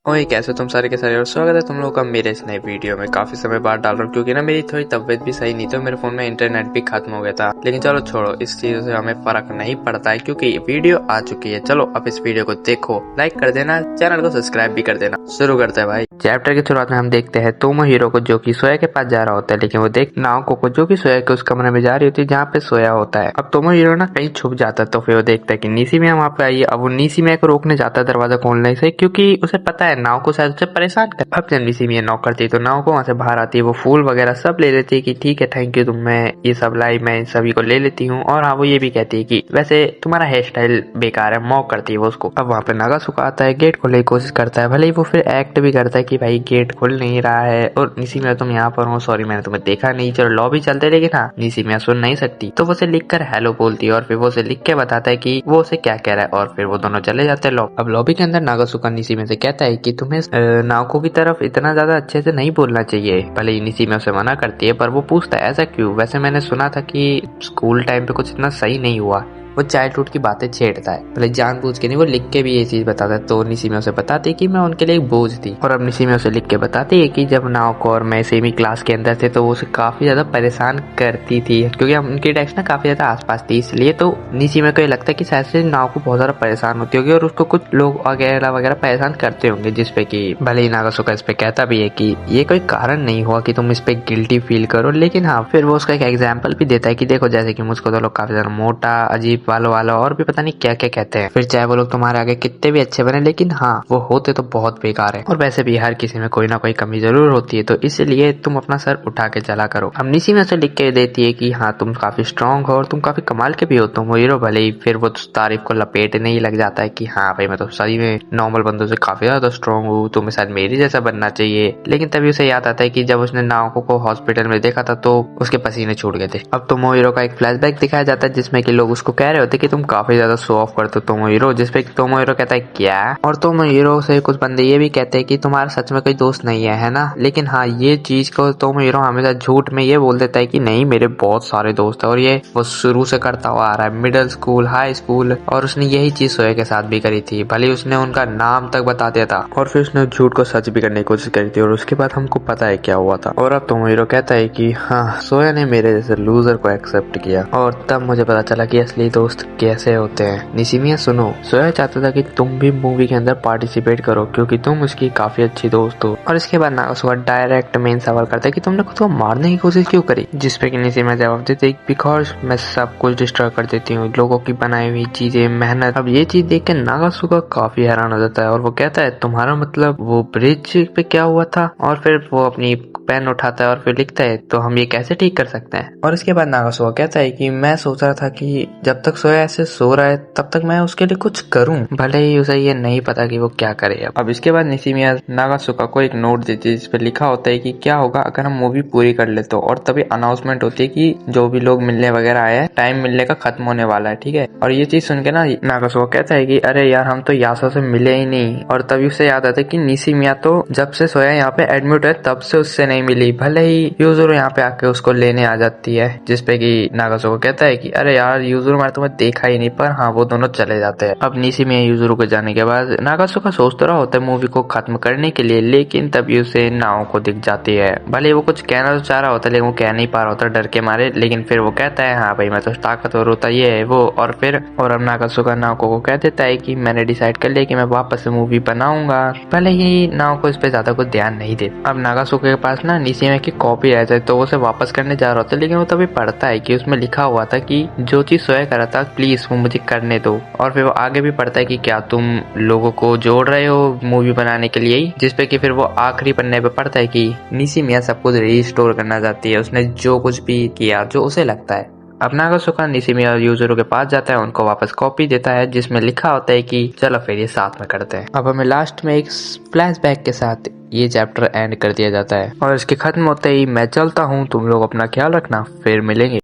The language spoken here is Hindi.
ओए कैसे तुम सारे के सारे और स्वागत है तुम लोगों का मेरे इस नए वीडियो में। काफी समय बाद डाल रहा हूँ क्योंकि ना मेरी थोड़ी तबीयत भी सही नहीं थी, मेरे फोन में इंटरनेट भी खत्म हो गया था। लेकिन चलो छोड़ो, इस चीजों से हमें फर्क नहीं पड़ता है क्योंकि ये वीडियो आ चुकी है। चलो अब इस वीडियो को देखो, लाइक कर देना, चैनल को सब्सक्राइब भी कर देना। शुरू करते हैं भाई। चैप्टर की शुरुआत में हम देखते हैं तोमोहिरो को जो कि सोया के पास जा रहा होता है, लेकिन वो देख नाओको को जो कि सोया के उस कमरे में जा रही होती है जहाँ पे सोया होता है। अब तोमोहिरो ना कहीं छुप जाता है तो फिर वो देखता है कि निशिमिया वहाँ पे आई है। अब वो निशिमिया को रोकने जाता है दरवाजा खोलने से, क्योंकि उसे पता है नाओको शायद उसे परेशान कर। अब जब निशिमिया नॉक करती है तो नाओको वहाँ से बाहर आती है। वो फूल वगैरह सब ले लेती है कि ठीक है थैंक यू तुम, मैं ये सब लाई, मैं इन सभी को ले लेती हूँ। और हाँ वो ये भी कहती है कि वैसे तुम्हारा हेयर स्टाइल बेकार है, मॉक करती है वो उसको। अब वहाँ पे नागासुका आता है, गेट खोलने की कोशिश करता है, भले ही वो फिर एक्ट भी करता है कि भाई गेट खुल नहीं रहा है और निशिमिया तुम यहाँ पर हो, सॉरी मैंने तुम्हें देखा नहीं, चलो लॉबी चलते। लेकिन हाँ निशिमिया सुन नहीं सकती तो वो उसे लिखकर हेलो बोलती है और फिर वो उसे लिख के बताता है कि वो उसे क्या कह रहा है और फिर वो दोनों चले जाते हैं लॉबी। अब लॉबी के अंदर नागासुका निशिमिया से कहता है कि तुम्हें नाओको की तरफ इतना ज्यादा अच्छे से नहीं बोलना चाहिए। भले ही निशिमिया उसे मना करती है पर वो पूछता है ऐसा क्यों, वैसे मैंने सुना था कि स्कूल टाइम पे कुछ इतना सही नहीं हुआ। वो चाइल्डहुड की बातें छेड़ता है, भले जानबूझ के नहीं, वो लिख के भी ये चीज बताता है। तो निशिमिया उसे बताती है कि मैं उनके लिए एक बोझ थी। और अब निशिमिया उसे लिख के बताती है कि जब नाओको और मैं सेमी क्लास के अंदर थे तो वो उसे काफी ज्यादा परेशान करती थी, क्योंकि हम उनकी डेस्क ना काफी ज्यादा आसपास थी, इसलिए तो निशिमिया को ये लगता है कि शायद से नाओको बहुत ज्यादा परेशान होती होगी और उसको कुछ लोग वगैरह वगैरह परेशान करते होंगे। जिसपे कि भले ही नागासुका इस पे कहता भी है कि ये कोई कारण नहीं हुआ कि तुम इस पे गिल्टी फील करो। लेकिन हाँ फिर वो उसका एक एग्जाम्पल भी देता है कि देखो जैसे कि मुझको तो लोग काफी ज्यादा मोटा, अजीब वाला और भी पता नहीं क्या क्या कहते हैं, फिर चाहे वो लोग तुम्हारे आगे कितने भी अच्छे बने, लेकिन हाँ वो होते तो बहुत बेकार है। और वैसे भी हर किसी में कोई ना कोई कमी जरूर होती है, तो इसलिए तुम अपना सर उठा के चला करो। अब निशिमिया से लिख के देती है कि हाँ तुम काफी स्ट्रांग हो और तुम काफी कमाल के भी हो तुम हीरो। भले ही फिर वो तारीफ को लपेटने ही लग जाता है कि हाँ भाई मैं तो सही में नॉर्मल बंदों से काफी ज्यादा स्ट्रांग हूँ, तुम्हें शायद मेरी जैसा बनना चाहिए। लेकिन तभी उसे याद आता है कि जब उसने नाओको को हॉस्पिटल में देखा था तो उसके पसीने छूट गए थे। अब तोमोहिरो का एक फ्लैशबैक दिखाया जाता है जिसमें कि लोग उसको कह रहे होते कि तुम काफी ज्यादा शो ऑफ करते हो तोमोहिरो, जिसपे तोमोहिरो कहता है क्या, और तोमोहिरो से कुछ बंदे ये भी कहते हैं कि तुम्हारा सच में कोई दोस्त नहीं है ना। लेकिन हाँ ये चीज को तोमोहिरो हमेशा झूठ में ये बोल देता है कि नहीं मेरे बहुत सारे दोस्त है, और ये वो शुरू से करता हुआ आ रहा है, मिडिल स्कूल, हाई स्कूल, और उसने यही चीज सोया के साथ भी करी थी। भले उसने उनका नाम तक बता दिया था और फिर उसने झूठ को सच भी करने की कोशिश करी थी और उसके बाद हमको पता है क्या हुआ था। और अब तोमोहिरो कहता है कि हाँ सोया ने मेरे जैसे लूजर को एक्सेप्ट किया और तब मुझे पता चला कि असली दोस्त कैसे होते हैं। निशिमिया सुनो, सोया चाहता था कि तुम भी मूवी के अंदर पार्टिसिपेट करो क्योंकि तुम उसकी काफी अच्छी दोस्त हो। और इसके बाद नागासुका डायरेक्ट मेन सवाल करता है कि तुमने खुद को मारने की कोशिश क्यों करी, जिसपे कि निशिमिया जवाब देती है बिकॉज मैं सब कुछ डिस्ट्रॉय कर देती हूँ, लोगों की बनाई हुई चीजें, मेहनत। अब ये चीज देख के नागासुका काफी हैरान हो जाता है और वो कहता है तुम्हारा मतलब वो ब्रिज पे क्या हुआ था। और फिर वो अपनी पेन उठाता है और फिर लिखता है तो हम ये कैसे ठीक कर सकते हैं। और इसके बाद नागासुका कहता है कि मैं सोच रहा था कि जब तक सोया ऐसे सो रहा है तब तक मैं उसके लिए कुछ करूं, भले ही उसे ये नहीं पता कि वो क्या करे। अब इसके बाद निशिमिया नागासुका को एक नोट देती है जिसपे लिखा होता है कि क्या होगा अगर हम मूवी पूरी कर ले तो। और तभी अनाउंसमेंट होती है कि जो भी लोग मिलने वगैरह आए हैं टाइम मिलने का खत्म होने वाला है, ठीक है। और ये चीज सुन के ना नागासुका कहता है कि अरे यार हम तो यासो से मिले ही नहीं। और तभी उसे याद आता है कि निशिमिया तो जब से सोया यहाँ पे एडमिट है तब से उससे नहीं मिली, भले ही यूजुरो यहाँ पे आके उसको लेने आ जाती है। जिसपे कि नागासुका कहता है कि अरे यार यूजुरो मैंने तुम्हें देखा ही नहीं, पर हाँ वो दोनों चले जाते हैं। अब निशिमिया यूजुरो के जाने के बाद नागासुका सोचता रहा होता है मूवी को खत्म करने के लिए, लेकिन तभी उसे नाओको दिख जाती है। भले वो कुछ कहना तो चाह रहा होता है लेकिन वो कह नहीं पा रहा होता डर के मारे, लेकिन फिर वो कहता है हाँ भाई मैं तो ताकतवर होता ये है वो। और फिर अब नागासुका नाओको को कह देता है कि मैंने डिसाइड कर लिया कि मैं वापस से मूवी बनाऊंगा। भले ही नाओको इस पे ज्यादा कुछ ध्यान नहीं देता। अब नागासुका के पास ना निशिमिया की कॉपी रह जाए तो वो उसे वापस करने जा रहा होता है, लेकिन वो तभी पढ़ता है कि उसमें लिखा हुआ था कि जो चीज सोया करा था प्लीज वो मुझे करने दो। और फिर वो आगे भी पढ़ता है कि क्या तुम लोगों को जोड़ रहे हो मूवी बनाने के लिए ही, जिसपे कि फिर वो आखिरी पन्ने पे पढ़ता है कि निशिमिया सब कुछ रिस्टोर करना चाहती है, उसने जो कुछ भी किया जो उसे लगता है। अब नागासुका निशिमिया और यूजुरो के पास जाता है, उनको वापस कॉपी देता है जिसमें लिखा होता है कि चलो फिर ये साथ में करते हैं। अब हमें लास्ट में एक फ्लैशबैक के साथ ये चैप्टर एंड कर दिया जाता है और इसके खत्म होते ही मैं चलता हूँ, तुम लोग अपना ख्याल रखना, फिर मिलेंगे।